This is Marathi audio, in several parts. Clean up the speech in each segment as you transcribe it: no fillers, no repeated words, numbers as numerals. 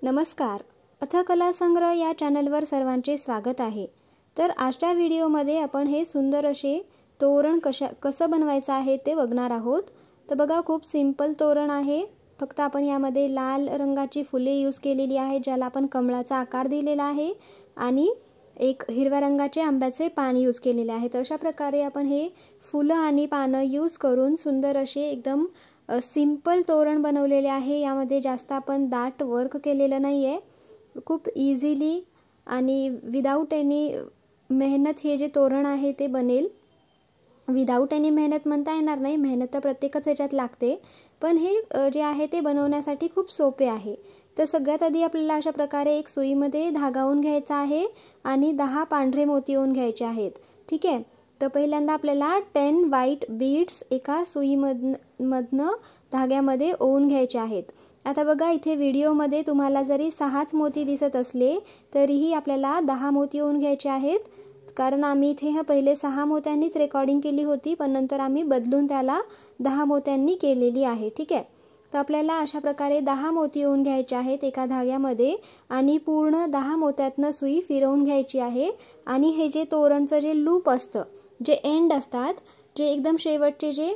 नमस्कार. कला संग्रह या चॅनलवर सर्वांचे स्वागत आहे. तर आजच्या व्हिडिओमध्ये आपण हे सुंदर असे तोरण कसं बनवायचं आहे ते बघणार आहोत. तर बघा, खूप सिंपल तोरण आहे. फक्त आपण यामध्ये लाल रंगाची फुले यूज केलेली आहेत, ज्याला आपण कमळाचा आकार दिलेला आहे, आणि एक हिरव्या रंगाचे आंब्याचे पान यूज केलेले आहे. तर अशा प्रकारे आपण हे फुलं आणि पानं यूज करून सुंदर असे एकदम सिंपल तोरण बनवलेले आहे. यामध्ये जास्त आपण दाट वर्क केलेलं नाही आहे. खूप इझिली आणि विदाऊट एनी मेहनत हे जे तोरण आहे ते बनेल. विदाऊट एनी मेहनत म्हणता येणार नाही, मेहनत तर प्रत्येकच ह्याच्यात लागते, पण हे जे आहे ते बनवण्यासाठी खूप सोपे आहे. तर सगळ्यात आधी आपल्याला अशा प्रकारे एक सुईमध्ये धागा ओवून घ्यायचा आहे आणि 10 पांढरे मोती ओवून घ्यायचे आहेत. ठीक आहे. तर पहिल्यांदा आपल्याला 10 व्हाईट बीड्स एका सुईमधनं धाग्यामध्ये ओवून घ्यायचे आहेत. आता बघा, इथे व्हिडिओमध्ये तुम्हाला जरी 6च मोती दिसत असले तरीही आपल्याला 10 मोती ओवून घ्यायचे आहेत, कारण आम्ही इथे पहिले 6 मोत्यांनीच रेकॉर्डिंग केली होती, पण नंतर आम्ही बदलून त्याला 10 मोत्यांनी केलेली आहे. ठीक आहे. तर आपल्याला अशा प्रकारे 10 मोती ओवून घ्यायचे आहेत एका धाग्यामध्ये आणि पूर्ण 10 मोत्यातनं सुई फिरवून घ्यायची आहे. आणि हे जे तोरणचं जे लूप असतं, जे एंड असतात, जे एकदम शेवटचे जे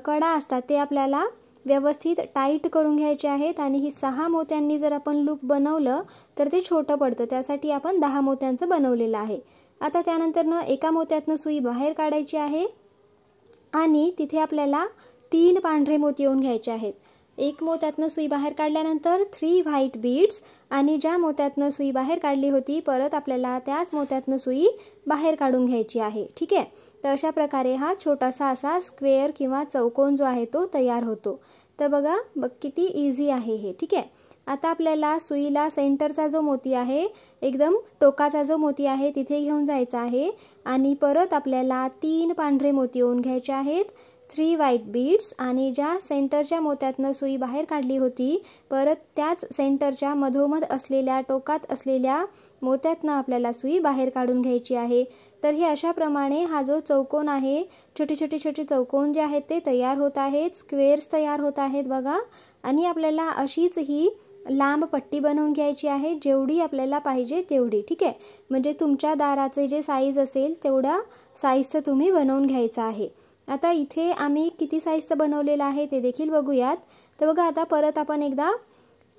कडा असतात, ते आपल्याला व्यवस्थित टाईट करून घ्यायचे आहेत. आणि ही 6 मोत्यांनी जर आपण लूप बनवलं तर ते छोटं पडतं, त्यासाठी आपण 10 मोत्यांचं बनवलेलं आहे. आता त्यानंतर एका मोत्यातनं सुई बाहेर काढायची आहे आणि तिथे आपल्याला 3 पांढरे मोती ओवून घ्यायचे आहेत. एक मोत्यातनं सुई बाहेर काढल्यानंतर 3 व्हाईट बीड्स, आणि ज्या मोत्यातनं सुई बाहेर काढली होती परत आपल्याला त्याच मोत्यातनं सुई बाहेर काढून घ्यायची आहे. ठीक आहे. तर अशा प्रकारे हा छोटासा असा स्क्वेअर किंवा चौकोन जो आहे तो तयार होतो. तर बघा किती इझी आहे हे. ठीक आहे. आता आपल्याला सुईला सेंटरचा जो मोती आहे, एकदम टोकाचा जो मोती आहे, तिथे घेऊन जायचा आहे आणि परत आपल्याला 3 पांढरे मोती ओवून घ्यायचे आहेत, 3 व्हाईट बीड्स, आणि ज्या सेंटरच्या मोत्यातनं सुई बाहेर काढली होती परत त्याच सेंटरच्या मधोमध असलेल्या टोकात असलेल्या मोत्यातनं आपल्याला सुई बाहेर काढून घ्यायची आहे. तर हे अशा प्रमाणे हा जो चौकोन आहे, छोटे छोटे चौकोन जे आहेत ते तयार होत आहेत, स्क्वेअर्स तयार होत आहेत बघा. आणि आपल्याला अशीच ही लांब पट्टी बनवून घ्यायची आहे, जेवढी आपल्याला पाहिजे तेवढी. ठीक आहे. म्हणजे तुमच्या दाराचे जे साईज असेल तेवढ्या साईजचं तुम्ही बनवून घ्यायचं आहे. आता इथे आम्ही किती साईजचं बनवलेलं आहे ते देखील बघूयात. तर बघा, आता परत आपण एकदा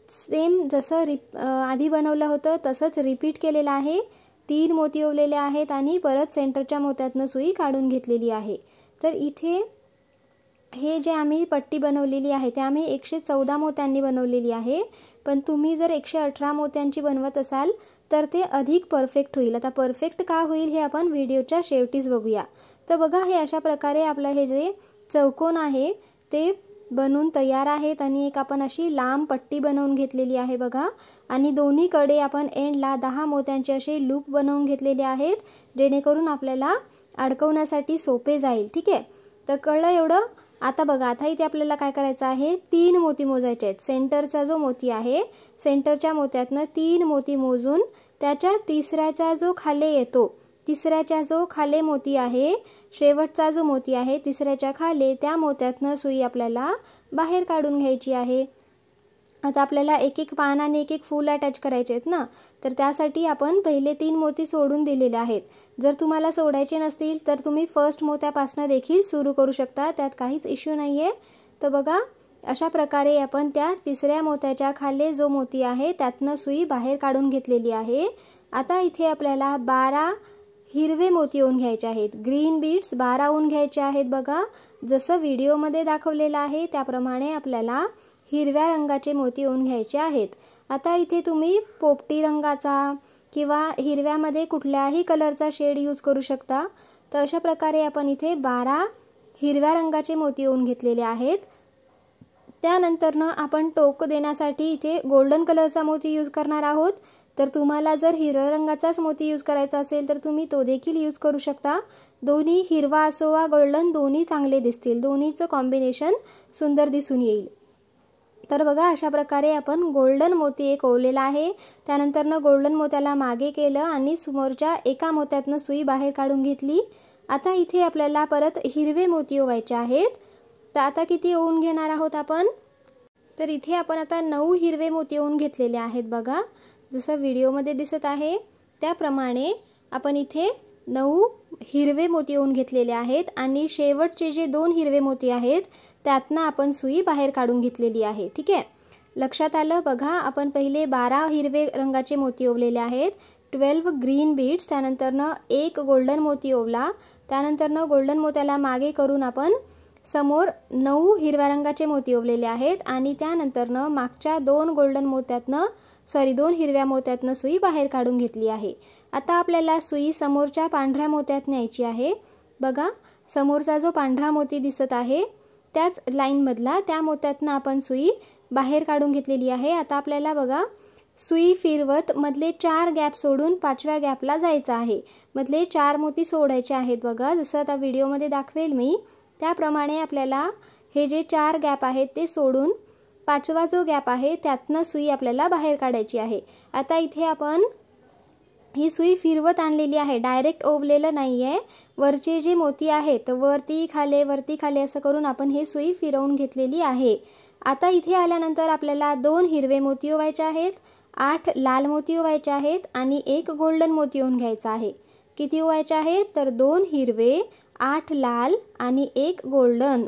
सेम जसं आधी बनवलं होतं तसंच रिपीट केलेलं आहे. 3 मोती ओवलेले आहेत आणि परत सेंटरच्या मोत्यातनं सुई काढून घेतलेली आहे. तर इथे हे जे आम्ही पट्टी बनवलेली आहे ते आम्ही 114 मोत्यांनी बनवलेली आहे, पण तुम्ही जर 118 मोत्यांची बनवत असाल तर ते अधिक परफेक्ट होईल. आता परफेक्ट का होईल हे आपण व्हिडिओच्या शेवटीच बघूया. तर बघा, हे अशा प्रकारे आपलं हे जे चौकोन आहे ते बनवून तयार आहेत आणि एक आपण अशी लांब पट्टी बनवून घेतलेली आहे बघा. आणि दोन्हीकडे आपण एंडला 10 मोत्यांचे असे लूप बनवून घेतलेले आहेत, जेणेकरून आपल्याला अडकवण्यासाठी सोपे जाईल. ठीक आहे. तर कळलं एवढं? आता बघा, आता इथे आपल्याला काय करायचं आहे, 3 मोती मोजायचे आहेत. सेंटरचा जो मोती आहे, सेंटरच्या मोत्यातनं 3 मोती मोजून त्याच्या तिसऱ्याचा जो खाली येतो, तिसऱ्याच्या जो खाली मोती आहे, शेवटचा जो मोती आहे तिसऱ्याच्या खाली, त्या मोत्यातनं सुई आपल्याला बाहेर काढून घ्यायची आहे. आता आपल्याला एक एक पान आणि एक एक फूल अटॅच करायचे आहेत ना, तर त्यासाठी आपण पहिले 3 मोती सोडून दिलेले आहेत. जर तुम्हाला सोडायचे नसतील तर तुम्ही फर्स्ट मोत्यापासून देखील सुरू करू शकता, त्यात काहीच इश्यू नाही आहे. तर बघा, अशा प्रकारे आपण त्या तिसऱ्या मोत्याच्या खाली जो मोती आहे त्यातनं सुई बाहेर काढून घेतलेली आहे. आता इथे आपल्याला 12 हिरवे मोती ओवून घ्यायचे आहेत. ग्रीन बीड्स 12 ओवून घ्यायचे आहेत बघा. जसं व्हिडिओमध्ये दाखवलेलं आहे त्याप्रमाणे आपल्याला हिरव्या रंगाचे मोती ओवून घ्यायचे आहेत. आता इथे तुम्ही पोपटी रंगाचा किंवा हिरव्यामध्ये कुठल्याही कलरचा शेड यूज करू शकता. तर अशा प्रकारे आपण इथे 12 हिरव्या रंगाचे मोती ओवून घेतलेले आहेत. त्यानंतरनं आपण टोक देण्यासाठी इथे गोल्डन कलरचा मोती यूज करणार आहोत. तर तुम्हाला जर हिरव्या रंगाचाच मोती यूज करायचा असेल तर तुम्ही तो देखील यूज करू शकता. दोन्ही हिरवा असो वा गोल्डन, दोन्ही चांगले दिसतील, दोन्हीचं कॉम्बिनेशन सुंदर दिसून येईल. तर बघा, अशा प्रकारे आपण गोल्डन मोती एक ओवलेला आहे. त्यानंतरनं गोल्डन मोत्याला मागे केलं आणि समोरच्या एका मोत्यातनं सुई बाहेर काढून घेतली. आता इथे आपल्याला परत हिरवे मोती ओवायचे आहेत. तर आता किती ओवून घेणार आहोत आपण, तर इथे आपण आता 9 हिरवे मोती ओवून घेतलेले आहेत बघा, जसं व्हिडिओमध्ये दिसत आहे त्याप्रमाणे आपण इथे 9 हिरवे मोती ओवून घेतलेले आहेत आणि शेवटचे जे 2 हिरवे मोती आहेत त्यातनं आपण सुई बाहेर काढून घेतलेली आहे। ठीक आहे, लक्षात आलं बघा। आपण पहिले 12 हिरवे रंगाचे मोती ओवलेले आहेत, 12 ग्रीन बीड्स, त्यानंतरनं एक गोल्डन मोती ओवला, त्यानंतरनं गोल्डन मोत्याला मागे करून आपण समोर 9 हिरव्या रंगाचे मोती ओवलेले आहेत आणि त्यानंतरनं मागच्या 2 हिरव्या मोत्यातनं सुई बाहेर काढून घेतली आहे। आता आपल्याला सुई समोरच्या पांढऱ्या मोत्यात न्यायची आहे बघा। समोरचा जो पांढरा मोती दिसत आहे त्याच लाईन मधला त्या मोत्यातनं आपण सुई बाहेर काढून घेतलेली आहे। आता आपल्याला बघा सुई फिरवत मधले 4 गॅप सोडून 5व्या गॅपला जायचं आहे। मधले 4 मोती सोडायचे आहेत बघा, जसं आता व्हिडिओमध्ये दाखवेल मी त्याप्रमाणे आपल्याला हे जे 4 गॅप आहेत ते सोडून 5वा जो गॅप आहे त्यातनं सुई आपल्याला बाहेर काढायची आहे। आता इथे आपण ही सुई फिरवत आणलेली आहे, डायरेक्ट ओवलेलं नाही आहे। वरचे जे मोती आहेत वरती खाली असं करून आपण हे सुई फिरवून घेतलेली आहे। आता इथे आल्यानंतर आपल्याला 2 हिरवे मोती ओवायचे आहेत, 8 लाल मोती ओवायचे आहेत आणि एक गोल्डन मोती ओवून घ्यायचा आहे। किती ओवायचे आहेत तर 2 हिरवे, 8 लाल आणि एक गोल्डन,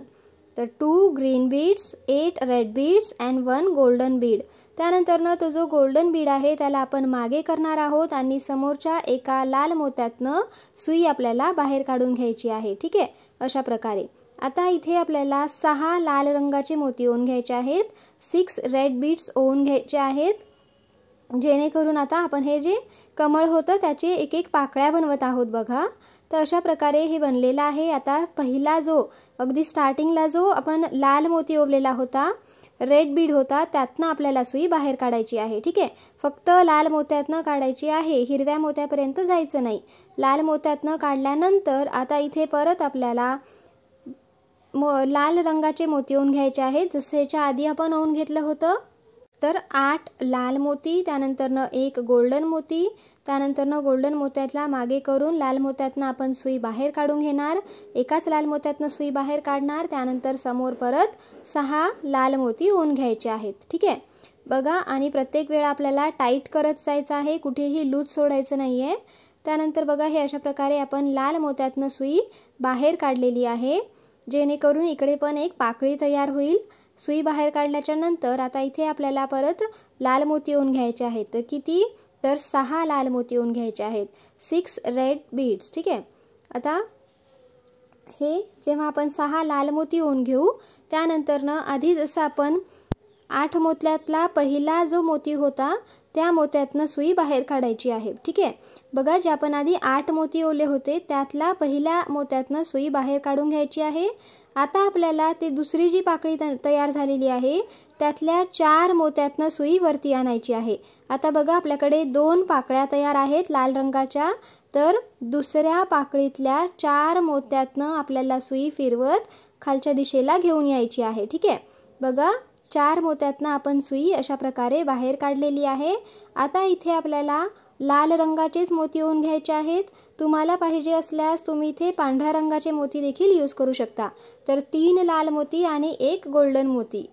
तर 2 green beads, 8 red beads and 1 golden bead. त्यानंतरनं तो जो गोल्डन बीड आहे त्याला आपण मागे करणार आहोत आणि समोरच्या एका लाल मोत्यातनं सुई आपल्याला बाहेर काढून घ्यायची आहे। ठीक आहे, अशा प्रकारे। आता इथे आपल्याला 6 लाल रंगाचे मोती ओवून घ्यायचे आहेत, 6 रेड बीड्स ओवून घ्यायचे आहेत, जेणेकरून आता आपण हे जे कमळ होतं त्याचे एक एक पाकळ्या बनवत आहोत बघा। तर अशा प्रकारे हे बनलेलं आहे। आता पहिला जो अगदी स्टार्टिंगला जो आपण लाल मोती ओवलेला होता, रेड बीड होता, त्यातनं आपल्याला सुई बाहेर काढायची आहे। ठीक आहे, फक्त लाल मोत्यातनं काढायची आहे, हिरव्या मोत्यापर्यंत जायचं नाही। लाल मोत्यातनं काढल्यानंतर आता इथे परत आपल्याला लाल रंगाचे मोती ओवून घ्यायचे आहेत, जसं याच्या आधी आपण ओवून घेतलं होतं। तर 8 लाल मोती, त्यानंतरनं एक गोल्डन मोती, त्यानंतरनं गोल्डन मोत्याला मागे करून लाल मोत्यातनं आपण सुई बाहेर काढून घेणार, एकाच लाल मोत्यातनं सुई बाहेर काढणार, त्यानंतर समोर परत 6 लाल मोती ओवून घ्यायचे आहेत। ठीक आहे बघा, आणि प्रत्येक वेळा आपल्याला टाईट करत जायचं आहे, कुठेही लूज सोडायचं नाही आहे। त्यानंतर बघा हे अशा प्रकारे आपण लाल मोत्यातनं सुई बाहेर काढलेली आहे, जेणेकरून इकडे पण एक पाकळी तयार होईल। सुई बाहेर काढल्याच्या नंतर आता इथे आपल्याला परत लाल मोती ओवून घ्यायचे आहेत, तर किती तर 6 लाल मोती ओवून घ्यायचे आहेत, 6 रेड बीड्स। ठीक आहे, आता हे जेव्हा आपण 6 लाल मोती ओवून घेऊ त्यानंतरनं आधी जसं आपण 8 मोत्यातला पहिला जो मोती होता त्या मोत्यातनं सुई बाहेर काढायची आहे। ठीक आहे बघा, जे आपण आधी 8 मोती ओवले होते त्यातला पहिल्या मोत्यातनं सुई बाहेर काढून घ्यायची आहे। आता आपल्याला ते दुसरी जी पाकळी तयार झालेली आहे त्यातल्या 4 मोत्यातनं सुई वरती आणायची आहे। आता बघा आपल्याकडे 2 पाकळ्या तयार आहेत लाल रंगाच्या, तर दुसऱ्या पाकळीतल्या 4 मोत्यातनं आपल्याला सुई फिरवत खालच्या दिशेला घेऊन यायची आहे। ठीक आहे बघा, 4 मोत्यातनं आपण सुई अशा प्रकारे बाहेर काढलेली आहे। आता इथे आपल्याला लाल रंगाचेच मोती ओवून घ्यायचे आहेत, तुम्हाला पाहिजे असल्यास तुम्ही इथे पांढऱ्या रंगाचे मोती देखील यूज करू शकता। तर 3 लाल मोती आणि एक गोल्डन मोती,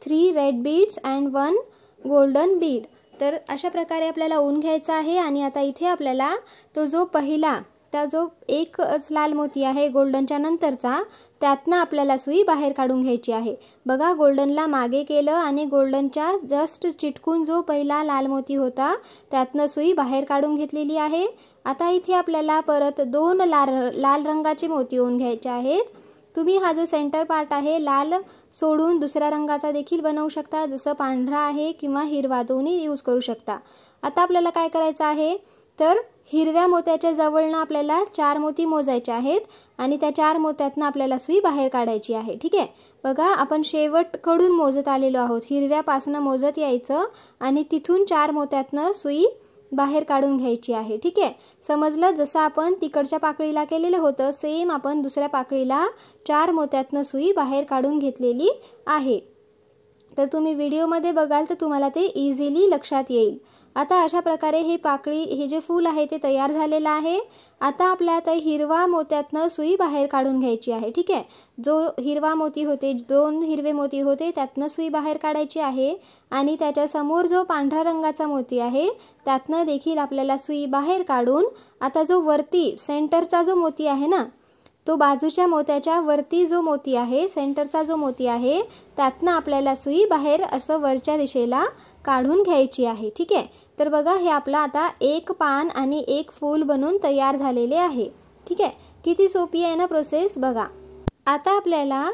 3 red beads and 1 golden Beed. तर अशा प्रकारे आपल्याला ओवून घ्यायचा आहे। आणि आता इथे आपल्याला तो जो पहिला त्या जो एकच लाल मोती आहे गोल्डनच्या नंतरचा त्यातनं आपल्याला सुई बाहेर काढून घ्यायची आहे बघा। गोल्डनला मागे केलं आणि गोल्डनच्या जस्ट चिटकून जो पहिला लाल मोती होता त्यातनं सुई बाहेर काढून घेतलेली आहे। आता इथे आपल्याला परत 2 लाल रंगाचे मोती ओवून घ्यायचे आहेत। तुम्ही हा जो सेंटर पार्ट आहे लाल सोडून दुसऱ्या रंगाचा देखील बनवू शकता, जसं पांढरा आहे किंवा हिरवा, दोन्ही यूज करू शकता। आता आपल्याला काय करायचं आहे तर हिरव्या मोत्याच्या जवळनं आपल्याला 4 मोती मोजायचे आहेत आणि त्या 4 मोत्यातनं आपल्याला सुई बाहेर काढायची आहे। ठीक आहे बघा, आपण शेवटकडून मोजत आलेलो आहोत, हिरव्यापासनं मोजत यायचं आणि तिथून 4 मोत्यातनं सुई बाहेर काढून घ्यायची आहे। ठीक आहे, समजलं? जसं आपण तिकडच्या पाकळीला केलेलं होतं सेम आपण दुसऱ्या पाकळीला 4 मोत्यातनं सुई बाहेर काढून घेतलेली आहे। तर तुम्ही व्हिडिओमध्ये बघाल तर तुम्हाला ते इझिली लक्षात येईल। आता अशा प्रकारे हे पाकळी हे जे फूल आहे ते तयार झालेलं आहे। आता आपल्याला हिरवा मोत्यातनं सुई बाहेर काढून घ्यायची आहे, ठीक आहे। जो हिरवा मोती होते, 2 हिरवे मोती होते, त्यातनं सुई बाहेर काढायची आहे आणि त्याच्या समोर जो पांढऱ्या रंगाचा मोती आहे त्यातनं देखील आपल्याला सुई बाहेर काढून आता जो वरती सेंटरचा जो मोती आहे ना, तो बाजूच्या मोत्याच्या वरती जो मोती आहे, सेंटरचा जो मोती आहे, त्यातनं आपल्याला सुई बाहेर असं वरच्या दिशेला काढून घ्यायची आहे, ठीक आहे। तर बघा हे आपला आता एक पान आणि एक फूल बनून तयार झालेले आहे, ठीक आहे। किती सोपी आहे ना प्रोसेस बघा। आता आपल्याला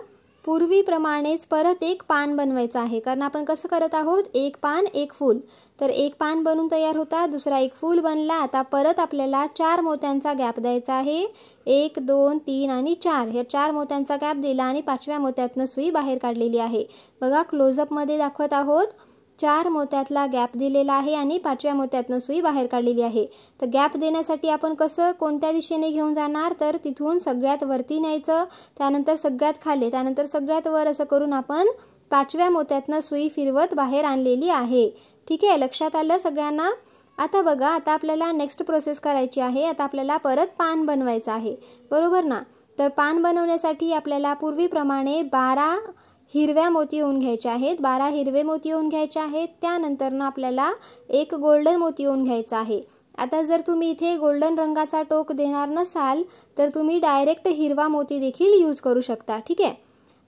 पूर्वीप्रमाणेच परत एक पान बनवायचं आहे, कारण आपण कसं करत आहोत, एक पान एक फूल। तर एक पान बनून तयार होता, दुसरा एक फूल बनला। आता परत आपल्याला 4 मोत्यांचा गॅप द्यायचा आहे, 1 2 3 आणि 4 हे 4 मोत्यांचा गॅप दिला आणि 5व्या मोत्यातनं सुई बाहेर काढलेली आहे। बघा क्लोजअप मध्ये दाखवत आहोत, 4 मोत्यातला गॅप दिलेला आहे आणि 5व्या मोत्यातनं सुई बाहेर काढलेली आहे। तर गॅप देण्यासाठी आपण कसं कोणत्या दिशेने घेऊन जाणार, तर तिथून सगळ्यात वरती न्यायचं, त्यानंतर सगळ्यात खाली, त्यानंतर सगळ्यात वर, असं करून आपण 5व्या मोत्यातनं सुई फिरवत बाहेर आणलेली आहे, ठीक आहे। लक्षात आलं सगळ्यांना? आता बघा, आता आपल्याला नेक्स्ट प्रोसेस करायची आहे। आता आपल्याला परत पान बनवायचं आहे, बरोबर ना। तर पान बनवण्यासाठी आपल्याला पूर्वीप्रमाणे 12 हिरव्या मोती येऊन घ्यायचे आहेत, 12 हिरवे मोती येऊन घ्यायचे आहेत। त्यानंतरनं आपल्याला एक गोल्डन मोती येऊन घ्यायचा आहे। आता जर तुम्ही इथे गोल्डन रंगाचा टोक देणार नसाल तर तुम्ही डायरेक्ट हिरवा मोती देखील यूज करू शकता, ठीक आहे।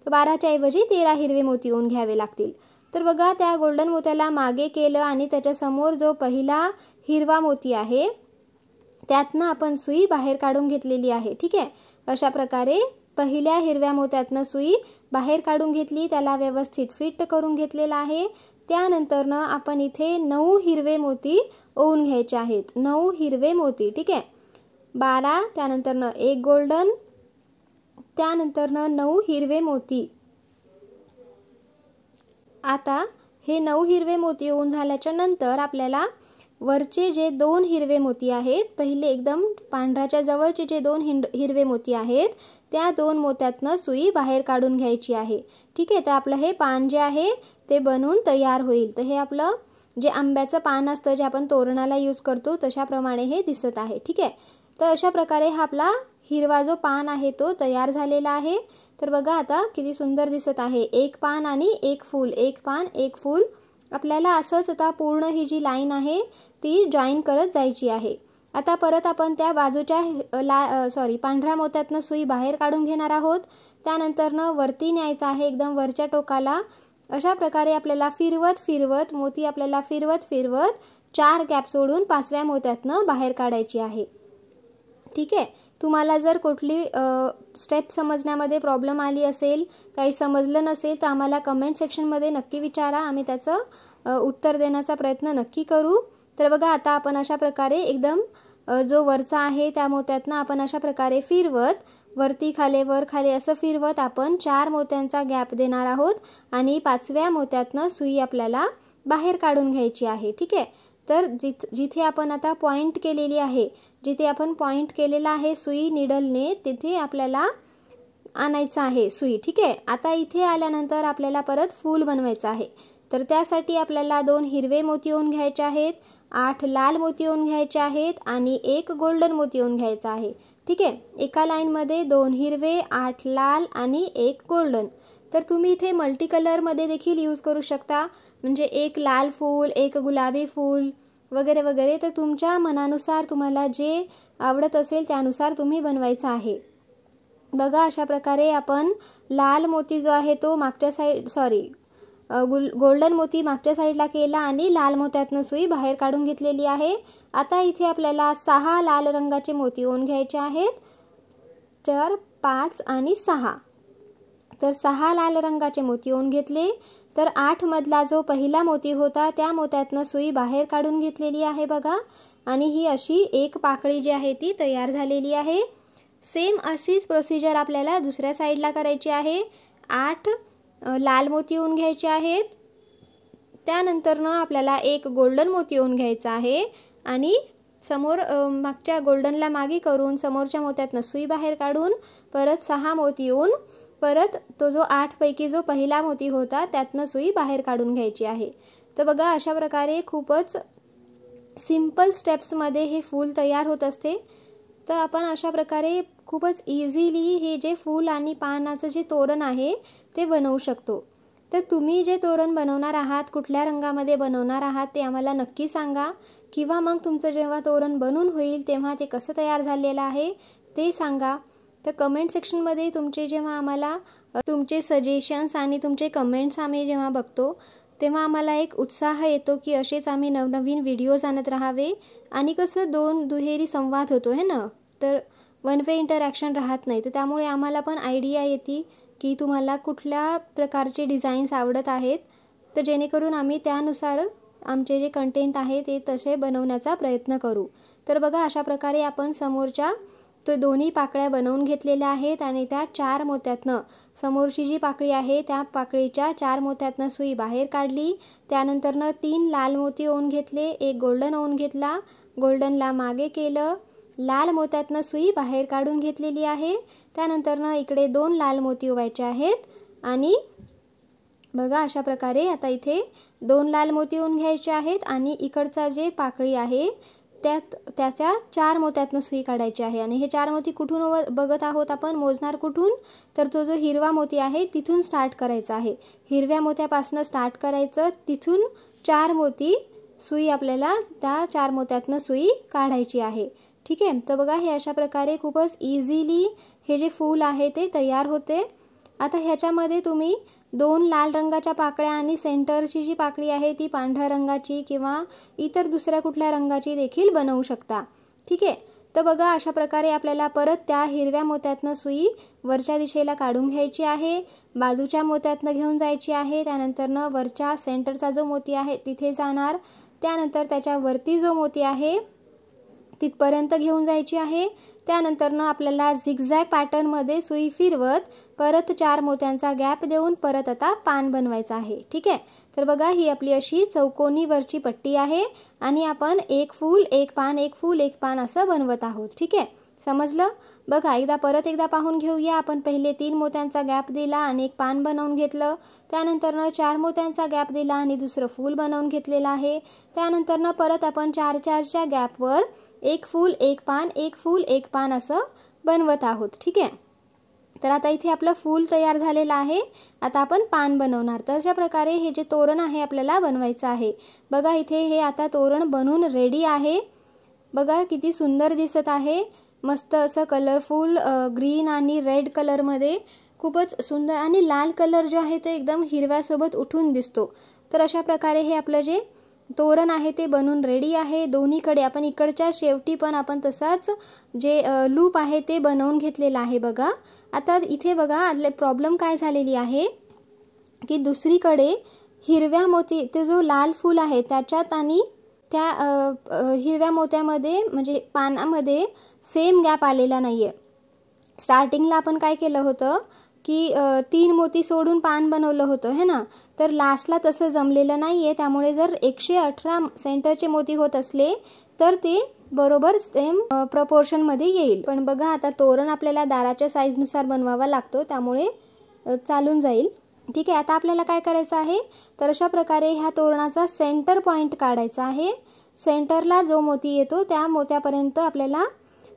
तर 12च्या ऐवजी 13 हिरवे मोती येऊन घ्यावे लागतील। तर बघा त्या गोल्डन मोत्याला मागे केलं आणि त्याच्या समोर जो पहिला हिरवा मोती आहे त्यातनं आपण सुई बाहेर काढून घेतलेली आहे, ठीक आहे। अशा प्रकारे पहिल्या हिरव्या मोत्यातनं सुई बाहेर काढून घेतली, त्याला व्यवस्थित फिट करून घेतलेला आहे। त्यानंतरनं आपण इथे 9 हिरवे मोती ओवून घ्यायचे आहेत, 9 हिरवे मोती, ठीक आहे। 12, त्यानंतरनं एक गोल्डन, त्यानंतरनं 9 हिरवे मोती। आता हे 9 हिरवे मोती ओवून झाल्याच्या नंतर आपल्याला वरचे जे 2 हिरवे मोती आहेत, पहिले एकदम पांढऱ्याच्या जवळचे जे 2 हिरवे मोती आहेत, त्या 2 मोत्यातनं सुई बाहेर काढून घ्यायची आहे, ठीक आहे। तर आपलं हे पान जे आहे ते बनून तयार होईल। तर हे आपलं जे आंब्याचं पान असतं, जे आपण तोरणाला यूज करतो, तशाप्रमाणे हे दिसत आहे, ठीक आहे। तर अशा प्रकारे हा आपला हिरवा जो पान आहे तो तयार झालेला आहे। तर बघा आता किती सुंदर दिसत आहे, एक पान आणि एक फूल, एक पान एक फूल। आपल्याला असंच आता पूर्ण ही जी लाईन आहे ती जॉईन करत जायची आहे। आता परत आपण त्या बाजूच्या पांढऱ्या मोत्यातनं सुई बाहेर काढून घेणार आहोत। त्यानंतरनं वरती न्यायचं आहे, एकदम वरच्या टोकाला। अशा प्रकारे आपल्याला फिरवत फिरवत मोती आपल्याला फिरवत फिरवत 4 गॅप सोडून 5व्या मोत्यातनं बाहेर काढायची आहे, ठीक आहे। तुम्हाला जर कुठली स्टेप समजण्यामध्ये प्रॉब्लेम आली असेल, काही समजलं नसेल तर आम्हाला कमेंट सेक्शनमध्ये नक्की विचारा, आम्ही त्याचं उत्तर देण्याचा प्रयत्न नक्की करू। तर बघा आता आपण अशा प्रकारे एकदम जो वरचा आहे त्या मोत्यातनं आपण अशा प्रकारे फिरवत वरती खाली वर खाली असं फिरवत आपण 4 मोत्यांचा गॅप देणार आहोत आणि 5व्या मोत्यातनं सुई आपल्याला बाहेर काढून घ्यायची आहे, ठीक आहे। तर जिथे आपण आता पॉइंट केलेली आहे, जिथे आपण पॉइंट केलेला आहे सुई निडलने, तिथे आपल्याला आणायचं आहे सुई, ठीक आहे। आता इथे आल्यानंतर आपल्याला परत फूल बनवायचं आहे। तर त्यासाठी आपल्याला 2 हिरवे मोती येऊन घ्यायचे आहेत, 8 लाल मोती येऊन घ्यायचे आहेत आणि 1 गोल्डन मोती येऊन घ्यायचा आहे, ठीक आहे। एका लाईनमध्ये 2 हिरवे, 8 लाल आणि 1 गोल्डन। तर तुम्ही इथे मल्टी कलरमध्ये देखील यूज करू शकता, म्हणजे 1 लाल फूल, 1 गुलाबी फूल वगैरे वगैरे। तर तुमच्या मनानुसार तुम्हाला जे आवडत असेल त्यानुसार तुम्ही बनवायचं आहे। बघा अशा प्रकारे आपण लाल मोती जो आहे तो मागच्या गोल्डन मोती मागच्या साईडला केला आणि लाल मोत्यातनं सुई बाहेर काढून घेतलेली आहे। आता इथे आपल्याला 6 लाल रंगाचे मोती येऊन घ्यायचे आहेत, 4 5 आणि 6। तर 6 लाल रंगाचे मोती येऊन घेतले। तर 8 मधला जो पहिला मोती होता त्या मोत्यातनं सुई बाहेर काढून घेतलेली आहे बघा, आणि ही अशी एक पाकळी जी आहे ती तयार झालेली आहे। सेम अशीच प्रोसिजर आपल्याला दुसऱ्या साईडला करायची आहे। 8 लाल मोती येऊन घ्यायचे आहेत, त्यानंतरनं आपल्याला 1 गोल्डन मोती येऊन घ्यायचा आहे आणि समोर मागच्या गोल्डनला मागे करून समोरच्या मोत्यातनं सुई बाहेर काढून परत 6 मोती येऊन परत तो जो 8 पैकी जो पहिला मोती होता त्यातनं सुई बाहेर काढून घ्यायची आहे। तर बघा अशा प्रकारे खूपच सिंपल स्टेप्समध्ये हे फूल तयार होत असते। तर आपण अशा प्रकारे खूपच इझिली हे जे फूल आणि पानाचं जे तोरण आहे ते बनवू शकतो। तर तुम्ही जे तोरण बनवणार आहात कुठल्या रंगामध्ये बनवणार आहात ते आम्हाला नक्की सांगा, किंवा मग तुमचं जेव्हा तोरण बनून होईल तेव्हा ते कसं तयार झालेलं आहे ते सांगा। तर कमेंट सेक्शनमध्ये तुमचे जेव्हा आम्हाला तुमचे सजेशन्स आणि तुमचे कमेंट्स आम्ही जेव्हा बघतो तेव्हा आम्हाला एक उत्साह येतो की असेच आम्ही नवनवीन व्हिडिओज आणत राहावे। आणि कसं दोन दुहेरी संवाद होतो है ना, तर वन वे इंटरॅक्शन राहत नाही। तर त्यामुळे आम्हाला पण आयडिया येते की तुम्हाला कुठल्या प्रकारचे डिझाईन्स आवडत आहेत, तर जेणेकरून आम्ही त्यानुसार आमचे जे कंटेंट आहे ते तसे बनवण्याचा प्रयत्न करू। तर बघा अशा प्रकारे आपण समोरच्या तो दोन्ही पाकळ्या बनवून घेतलेल्या आहेत आणि त्या 4 मोत्यातनं समोरची जी पाकळी आहे त्या पाकळीच्या 4 मोत्यातनं सुई बाहेर काढली। त्यानंतरनं 3 लाल मोती ओवून घेतले, एक गोल्डन ओवून घेतला, गोल्डनला मागे केलं, लाल मोत्यातनं सुई बाहेर काढून घेतलेली आहे। त्यानंतरनं इकडे 2 लाल मोती ओवायचे आहेत आणि बघा अशा प्रकारे आता इथे 2 लाल मोती ओवून घ्यायचे आहेत आणि इकडचा जे पाकळी आहे त्याच्या 4 मोत्यातनं सुई काढायची आहे। आणि हे 4 मोती कुठून बघत आहोत आपण, मोजणार कुठून, तर तो जो हिरवा मोती आहे तिथून स्टार्ट करायचा आहे। हिरव्या मोत्यापासून स्टार्ट करायचं, तिथून 4 मोती सुई आपल्याला त्या 4 मोत्यातनं सुई काढायची आहे। ठीक आहे, तर बघा हे अशा प्रकारे खूपच इझिली हे जे फूल आहे ते तयार होते। आता ह्याच्यामध्ये तुम्ही 2 लाल रंगाच्या पाकळ्या आणि सेंटरची जी पाकळी आहे ती पांढऱ्या रंगाची किंवा इतर दुसऱ्या कुठल्या रंगाची देखील बनवू शकता। ठीक आहे, तर बघा अशा प्रकारे आपल्याला परत त्या हिरव्या मोत्यातनं सुई वरच्या दिशेला काढून घ्यायची आहे, बाजूच्या मोत्यातनं घेऊन जायची आहे, त्यानंतरनं वरच्या सेंटरचा जो मोती आहे तिथे जाणार, त्यानंतर त्याच्या वरती जो मोती आहे तिथपर्यंत घेऊन जायची आहे। त्यानंतरनं आपल्याला झिगझॅग पॅटर्नमध्ये सुई फिरवत परत 4 मोत्यांचा गॅप देऊन परत आता पान बनवायचं आहे। ठीक आहे, तर बघा ही आपली अशी चौकोनी वरची पट्टी आहे आणि आपण एक फूल एक पान एक फूल एक पान असं बनवत आहोत। ठीक आहे, समजलं? बघा परत एकदा पाहून घेऊया। आपण पहिले 3 मोत्यांचा गॅप दिला आणि एक पान बनवून घेतलं, त्यानंतरनं 4 मोत्यांचा गॅप दिला आणि दुसरं फूल बनवून घेतलेलं आहे, त्यानंतरनं परत आपण 4-4च्या गॅपवर एक फूल एक पान एक फूल एक पान असं बनवत आहोत। ठीक आहे, तर आता इथे आपलं फूल तयार झालेलं आहे। आता आपण पान बनवणार। तर अशा प्रकारे हे जे तोरण आहे आपल्याला बनवायचं आहे। बघा इथे हे आता तोरण बनवून रेडी आहे। बघा किती सुंदर दिसत आहे, मस्त असं कलरफुल ग्रीन आणि रेड कलरमध्ये खूपच सुंदर, आणि लाल कलर जो आहे तो एकदम हिरव्यासोबत उठून दिसतो। तर अशा प्रकारे हे आपलं जे तोरण आहे ते बनून रेडी आहे। दोन्हीकडे आपण इकडच्या शेवटी पण आपण तसाच जे लूप आहे ते बनवून घेतलेलं आहे। बघा आता इथे बघा आपले प्रॉब्लेम काय झालेली आहे की दुसरीकडे हिरव्या मोती ते जो लाल फूल आहे त्याच्यात आणि त्या हिरव्या मोत्यामध्ये म्हणजे पानामध्ये सेम गॅप आलेला नाहीये। स्टार्टिंगला आपण काय केलं होतं की 3 मोती सोडून पान बनवलं होतं है ना, तर लास्टला तसं जमलेलं नाहीये। त्यामुळे जर 118 सेंटरचे मोती होत असले तर ते बरोबर सेम प्रपोर्शनमध्ये येईल। पण बघा आता तोरण आपल्याला दाराच्या साईजनुसार बनवावा लागतो, त्यामुळे चालून जाईल। ठीक आहे, आता आपल्याला काय करायचं आहे, तर अशा प्रकारे ह्या तोरणाचा सेंटर पॉइंट काढायचा आहे। सेंटरला जो मोती येतो त्या मोत्यापर्यंत आपल्याला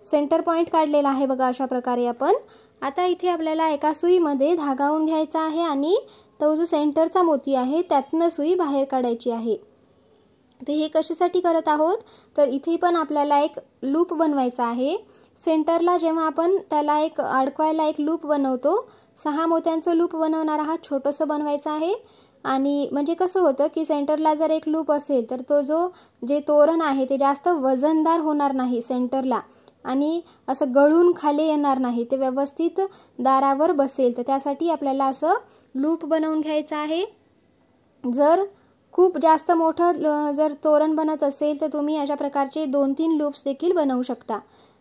सेंटर पॉइंट काढलेला आहे। बघा अशा प्रकारे आपण आता इथे आपल्याला एका सुईमध्ये धागावून घ्यायचा आहे आणि तो जो सेंटरचा मोती आहे त्यातनं सुई बाहेर काढायची आहे। तर हे कशासाठी करत आहोत, तर इथे पण आपल्याला एक लूप बनवायचा आहे। सेंटरला जेव्हा आपण त्याला एक अडकवायला एक लूप बनवतो, 6 मोत्यांचं लूप बनवणार आहात, छोटंसं बनवायचं आहे। आणि म्हणजे कसं होतं की सेंटरला जर एक लूप असेल तर तो जे तोरण आहे ते जास्त वजनदार होणार नाही सेंटरला, आणि असं गळून खाली येणार नाही, ते व्यवस्थित दारावर बसेल। तर त्यासाठी आपल्याला असं लूप बनवून घ्यायचं आहे। जर खूप जास्त मोठं जर तोरण बनत असेल तर तुम्ही अशा प्रकारचे 2-3 लूप्स देखील बनवू शकता।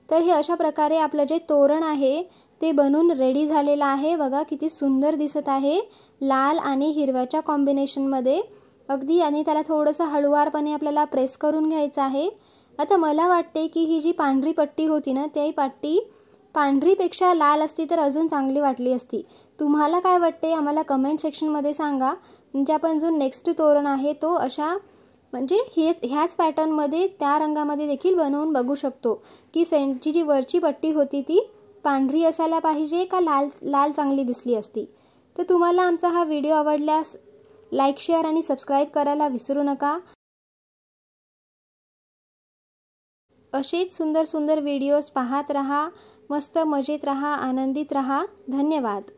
तर हे अशा प्रकारे आपलं जे तोरण आहे ते बनून रेडी झालेलं आहे। बघा किती सुंदर दिसत आहे, लाल आणि हिरव्याच्या कॉम्बिनेशनमध्ये अगदी, आणि त्याला थोडंसं हळूवारपणे आपल्याला प्रेस करून घ्यायचं आहे। आता मला वाटते की ही जी पांढरी पट्टी होती ना ती पट्टी पांढरीपेक्षा लाल असती तर अजून चांगली वाटली असती। तुम्हाला काय वाटते आम्हाला कमेंट सेक्शनमध्ये सांगा। म्हणजे आपण जो नेक्स्ट तोरण आहे तो अशा म्हणजे ह्याच पॅटर्नमध्ये त्या रंगामध्ये देखील बनवून बघू शकतो की सेंटरची जी वरची पट्टी होती ती पांढरी असायला पाहिजे का लाल चांगली दिसली असती। तर तुम्हाला आमचा हा व्हिडिओ आवडल्यास लाईक, शेअर आणि सबस्क्राईब करायला विसरू नका। असेच सुंदर सुंदर व्हिडिओज पाहत रहा, मस्त मजेत रहा, आनंदित रहा। धन्यवाद।